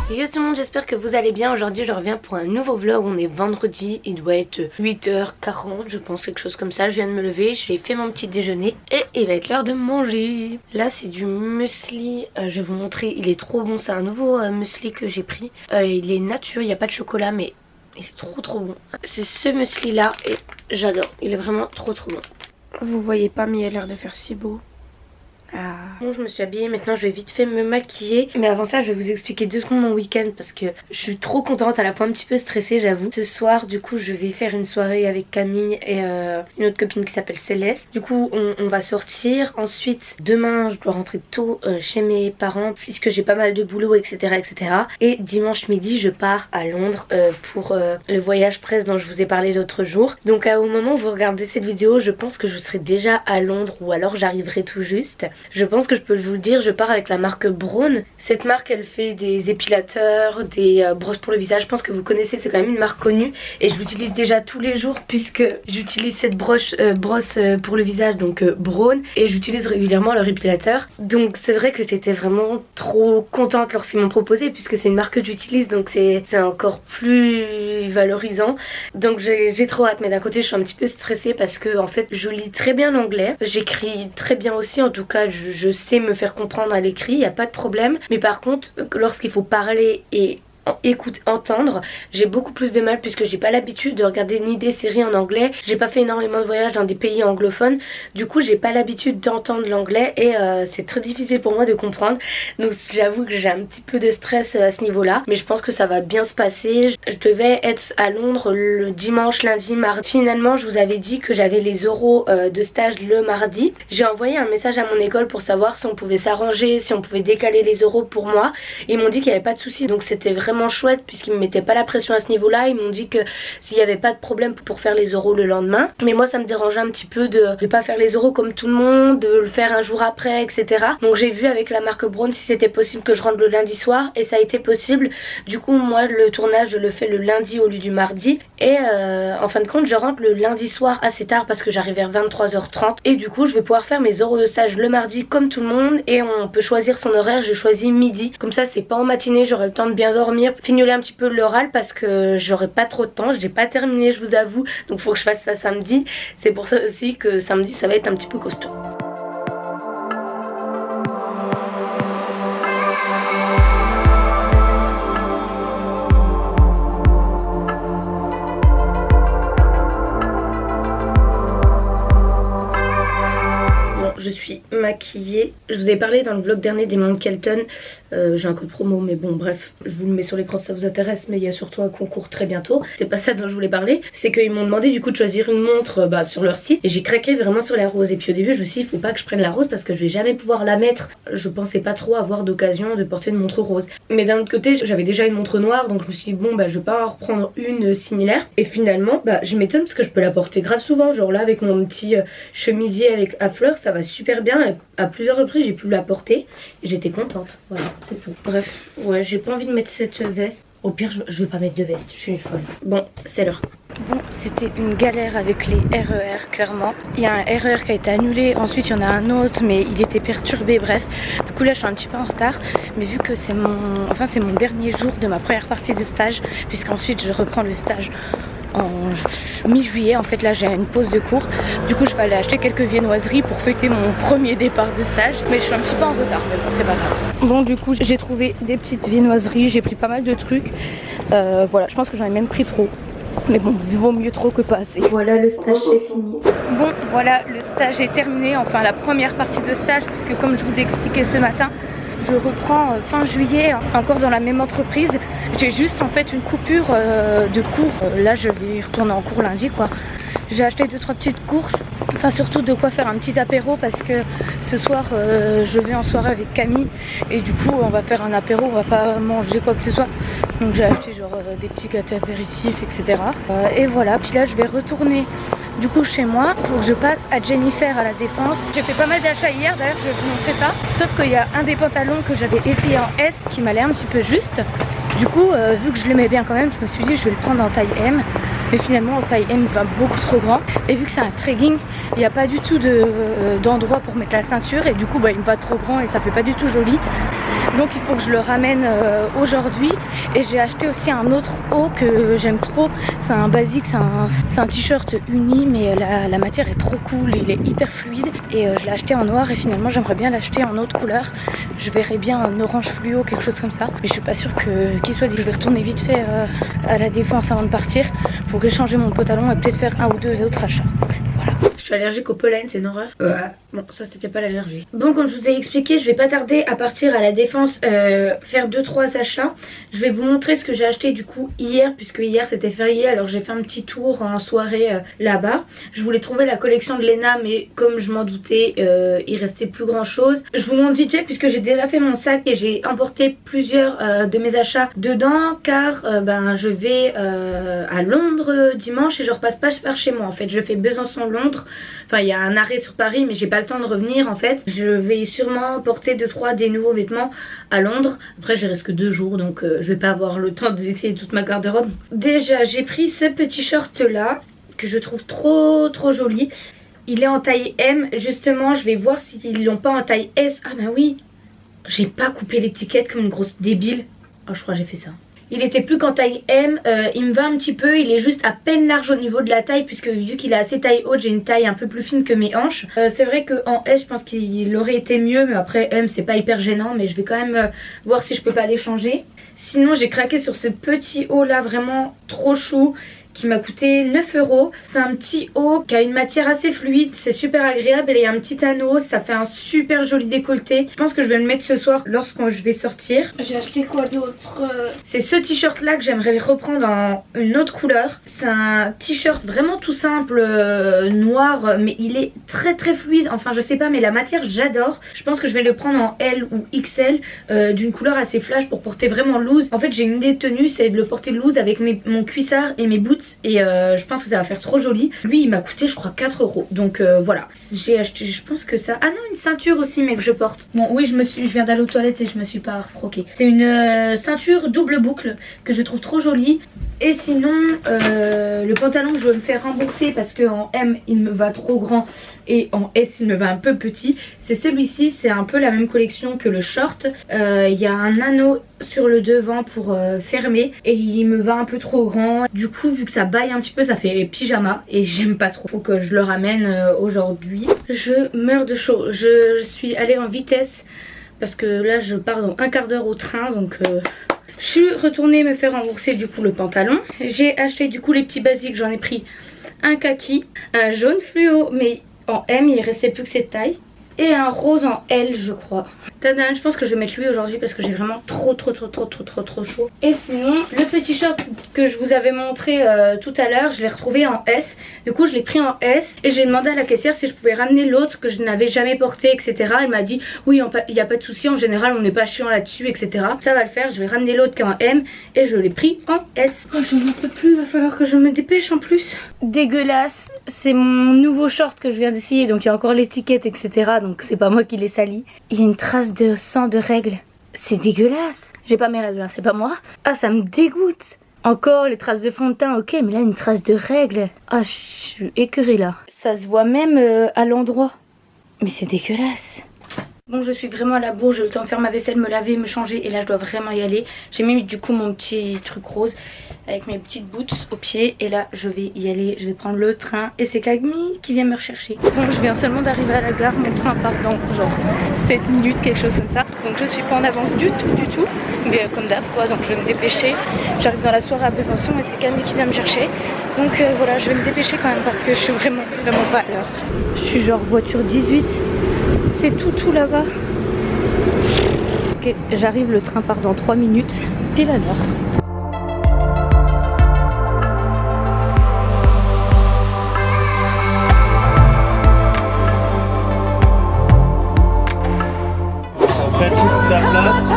Yo tout le monde, j'espère que vous allez bien. Aujourd'hui je reviens pour un nouveau vlog. On est vendredi, il doit être 8h40 je pense, quelque chose comme ça. Je viens de me lever, j'ai fait mon petit déjeuner et il va être l'heure de manger. Là c'est du muesli, je vais vous montrer, il est trop bon. C'est un nouveau muesli que j'ai pris, il est nature, il n'y a pas de chocolat mais il est trop bon. C'est ce muesli là et j'adore, il est vraiment trop bon. Vous voyez pas mais il a l'air de faire si beau. Bon, je me suis habillée, maintenant je vais vite fait me maquiller. Mais avant ça je vais vous expliquer 2 secondes mon week-end parce que je suis trop contente, à la fois un petit peu stressée j'avoue. Ce soir du coup je vais faire une soirée avec Camille et une autre copine qui s'appelle Céleste. Du coup on va sortir. Ensuite demain je dois rentrer tôt chez mes parents puisque j'ai pas mal de boulot etc. Et dimanche midi je pars à Londres pour le voyage presse dont je vous ai parlé l'autre jour. Donc au moment où vous regardez cette vidéo je pense que je serai déjà à Londres ou alors j'arriverai tout juste. Je pense que je peux vous le dire, je pars avec la marque Braun. Cette marque elle fait des épilateurs, des brosses pour le visage. Je pense que vous connaissez, c'est quand même une marque connue et je l'utilise déjà tous les jours puisque j'utilise cette brosse pour le visage, donc Braun, et j'utilise régulièrement leur épilateur. Donc c'est vrai que j'étais vraiment trop contente lorsqu'ils m'ont proposé puisque c'est une marque que j'utilise, donc c'est encore plus valorisant. Donc j'ai trop hâte, mais d'un côté je suis un petit peu stressée parce que en fait je lis très bien l'anglais, j'écris très bien aussi, en tout cas je sais me faire comprendre à l'écrit, il n'y a pas de problème. Mais par contre lorsqu'il faut parler et entendre, j'ai beaucoup plus de mal puisque j'ai pas l'habitude de regarder ni des séries en anglais, j'ai pas fait énormément de voyages dans des pays anglophones, du coup j'ai pas l'habitude d'entendre l'anglais et c'est très difficile pour moi de comprendre. Donc j'avoue que j'ai un petit peu de stress à ce niveau là, mais je pense que ça va bien se passer. Je devais être à Londres le dimanche, lundi, mardi. Finalement je vous avais dit que j'avais les oraux de stage le mardi. J'ai envoyé un message à mon école pour savoir si on pouvait s'arranger, si on pouvait décaler les oraux pour moi. Ils m'ont dit qu'il n'y avait pas de souci, donc c'était vraiment chouette puisqu'ils me mettaient pas la pression à ce niveau là. Ils m'ont dit que s'il n'y avait pas de problème pour faire les oraux le lendemain, mais moi ça me dérangeait un petit peu de pas faire les oraux comme tout le monde, de le faire un jour après etc. Donc j'ai vu avec la marque Braun si c'était possible que je rentre le lundi soir et ça a été possible. Du coup moi le tournage je le fais le lundi au lieu du mardi et en fin de compte je rentre le lundi soir assez tard parce que j'arrive vers 23h30 et du coup je vais pouvoir faire mes oraux de stage le mardi comme tout le monde et on peut choisir son horaire. Je choisis midi, comme ça c'est pas en matinée, j'aurai le temps de bien dormir, fignoler un petit peu l'oral parce que j'aurai pas trop de temps, j'ai pas terminé je vous avoue, donc faut que je fasse ça samedi. C'est pour ça aussi que samedi ça va être un petit peu costaud. Je suis maquillée. Je vous avais parlé dans le vlog dernier des montres Kelton. J'ai un code promo mais bon bref, je vous le mets sur l'écran si ça vous intéresse, mais il y a surtout un concours très bientôt. C'est pas ça dont je voulais parler, c'est qu'ils m'ont demandé du coup de choisir une montre sur leur site et j'ai craqué vraiment sur la rose. Et puis au début je me suis dit il faut pas que je prenne la rose parce que je vais jamais pouvoir la mettre. Je pensais pas trop avoir d'occasion de porter une montre rose. Mais d'un autre côté j'avais déjà une montre noire, donc je me suis dit bon bah je vais pas en reprendre une similaire. Et finalement bah je m'étonne parce que je peux la porter grave souvent, genre là avec mon petit chemisier à fleurs ça va super bien et à plusieurs reprises j'ai pu la porter et j'étais contente. Voilà, c'est tout. Bref, ouais, j'ai pas envie de mettre cette veste. Au pire je vais pas mettre de veste, je suis une folle. Bon, c'est l'heure. Bon, c'était une galère avec les RER, clairement. Il y a un RER qui a été annulé, ensuite il y en a un autre, mais il était perturbé, bref. Du coup là je suis un petit peu en retard, mais vu que c'est mon dernier jour de ma première partie de stage, puisqu'ensuite je reprends le stage en mi-juillet. En fait là j'ai une pause de cours, du coup je vais aller acheter quelques viennoiseries pour fêter mon premier départ de stage, mais je suis un petit peu en retard, mais bon c'est pas grave. Bon du coup j'ai trouvé des petites viennoiseries, j'ai pris pas mal de trucs, voilà, je pense que j'en ai même pris trop. Mais bon, vaut mieux trop que pas assez. Voilà, le stage c'est fini. Bon, voilà, le stage est terminé, enfin la première partie de stage, puisque comme je vous ai expliqué ce matin, je reprends fin juillet, encore dans la même entreprise. J'ai juste en fait une coupure de cours. Là, je vais retourner en cours lundi, quoi. J'ai acheté 2-3 petites courses, enfin surtout de quoi faire un petit apéro parce que ce soir je vais en soirée avec Camille et du coup on va faire un apéro, on va pas manger quoi que ce soit. Donc j'ai acheté genre des petits gâteaux apéritifs etc. Et voilà, puis là je vais retourner du coup chez moi pour que je passe à Jennifer à la Défense. J'ai fait pas mal d'achats hier, d'ailleurs je vais vous montrer ça. Sauf qu'il y a un des pantalons que j'avais essayé en S qui m'allait un petit peu juste. Du coup vu que je l'aimais bien quand même, je me suis dit je vais le prendre en taille M. mais finalement en taille M il va beaucoup trop grand. Et vu que c'est un trekking, il n'y a pas du tout d'endroit pour mettre la ceinture et du coup il me va trop grand et ça fait pas du tout joli. Donc il faut que je le ramène aujourd'hui. Et j'ai acheté aussi un autre haut que j'aime trop. C'est un basique, c'est un t-shirt uni, mais la matière est trop cool, il est hyper fluide. Et je l'ai acheté en noir et finalement j'aimerais bien l'acheter en autre couleur. Je verrais bien un orange fluo, quelque chose comme ça. Mais je suis pas sûre qu'il soit dit. Je vais retourner vite fait à la Défense avant de partir pour échanger mon pantalon et peut-être faire un ou deux autres achats. Voilà. Je suis allergique au pollen, c'est une horreur. Bon, ça c'était pas l'allergie. Donc comme je vous ai expliqué, je vais pas tarder à partir à la Défense faire 2-3 achats. Je vais vous montrer ce que j'ai acheté du coup hier, puisque hier c'était férié, alors j'ai fait un petit tour en soirée là-bas. Je voulais trouver la collection de Lena, mais comme je m'en doutais, il restait plus grand chose. Je vous montre vite fait puisque j'ai déjà fait mon sac et j'ai emporté plusieurs de mes achats dedans, car je vais à Londres dimanche et je repasse pas par chez moi en fait. Je fais Besançon-Londres. Enfin il y a un arrêt sur Paris mais j'ai pas le temps de revenir en fait. Je vais sûrement porter 2-3 des nouveaux vêtements à Londres. Après je reste que 2 jours donc je vais pas avoir le temps d'essayer toute ma garde-robe. Déjà j'ai pris ce petit short là que je trouve trop joli. Il est en taille M justement. Je vais voir s'ils l'ont pas en taille S. Ah bah oui, j'ai pas coupé l'étiquette comme une grosse débile. Oh je crois que j'ai fait ça. Il était plus qu'en taille M, il me va un petit peu, il est juste à peine large au niveau de la taille puisque vu qu'il est assez taille haute, j'ai une taille un peu plus fine que mes hanches. C'est vrai qu'en S je pense qu'il aurait été mieux, mais après M c'est pas hyper gênant, mais je vais quand même voir si je peux pas les changer. Sinon j'ai craqué sur ce petit haut là vraiment trop chou qui m'a coûté 9 €. C'est un petit haut qui a une matière assez fluide, c'est super agréable et il y a un petit anneau, ça fait un super joli décolleté. Je pense que je vais le mettre ce soir lorsque je vais sortir. J'ai acheté quoi d'autre? C'est ce t-shirt là que j'aimerais reprendre en une autre couleur. C'est un t-shirt vraiment tout simple, noir, mais il est très fluide. Enfin je sais pas, mais la matière j'adore. Je pense que je vais le prendre en L ou XL, d'une couleur assez flash pour porter vraiment loose. En fait j'ai une idée de tenue, c'est de le porter loose avec mon cuissard et mes boots. Et je pense que ça va faire trop joli. Lui il m'a coûté je crois 4 €. Donc voilà. J'ai acheté, je pense que ça... Ah non, une ceinture aussi mais que je porte. Bon oui je viens d'aller aux toilettes et je me suis pas refroquée. C'est une ceinture double boucle que je trouve trop jolie. Et sinon le pantalon que je veux me faire rembourser parce que en M il me va trop grand et en S il me va un peu petit, c'est celui-ci. C'est un peu la même collection que le short. Il y a un anneau sur le devant pour fermer et il me va un peu trop grand. Du coup vu que ça baille un petit peu ça fait pyjama et j'aime pas trop. Faut que je le ramène aujourd'hui. Je meurs de chaud. Je suis allée en vitesse parce que là je pars dans un quart d'heure au train donc... Je suis retournée me faire rembourser du coup le pantalon. J'ai acheté du coup les petits basiques, j'en ai pris un kaki, un jaune fluo mais en M, il restait plus que cette taille. Et un rose en L je crois. Tadam, je pense que je vais mettre lui aujourd'hui parce que j'ai vraiment trop chaud. Et sinon le petit short que je vous avais montré tout à l'heure, je l'ai retrouvé en S. Du coup je l'ai pris en S et j'ai demandé à la caissière si je pouvais ramener l'autre que je n'avais jamais porté etc. Elle m'a dit oui il n'y a pas de souci, en général on n'est pas chiant là-dessus etc. Ça va le faire, je vais ramener l'autre qui est en M et je l'ai pris en S. Oh, je n'en peux plus, il va falloir que je me dépêche en plus. Dégueulasse, c'est mon nouveau short que je viens d'essayer donc il y a encore l'étiquette etc. Donc c'est pas moi qui l'ai sali. Il y a une trace de sang de règles. C'est dégueulasse. J'ai pas mes règles, hein, c'est pas moi. Ah ça me dégoûte. Encore les traces de fond de teint, ok, mais là une trace de règles. Ah je suis écœurée là. Ça se voit même à l'endroit. Mais c'est dégueulasse. Bon je suis vraiment à la bourre, j'ai eu le temps de faire ma vaisselle, me laver, me changer et là je dois vraiment y aller. J'ai mis du coup mon petit truc rose avec mes petites boots aux pieds et là je vais y aller, je vais prendre le train et c'est Kagmi qui vient me rechercher. Bon je viens seulement d'arriver à la gare, mon train part dans genre 7 minutes, quelque chose comme ça. Donc je suis pas en avance du tout, mais comme d'hab quoi, donc je vais me dépêcher. J'arrive dans la soirée à Besançon et c'est Kagmi qui vient me chercher. Donc voilà, je vais me dépêcher quand même parce que je suis vraiment pas à l'heure. Je suis genre voiture 18. C'est tout là-bas. Ok, j'arrive, le train part dans 3 minutes, pile à l'heure. Après toute sa place.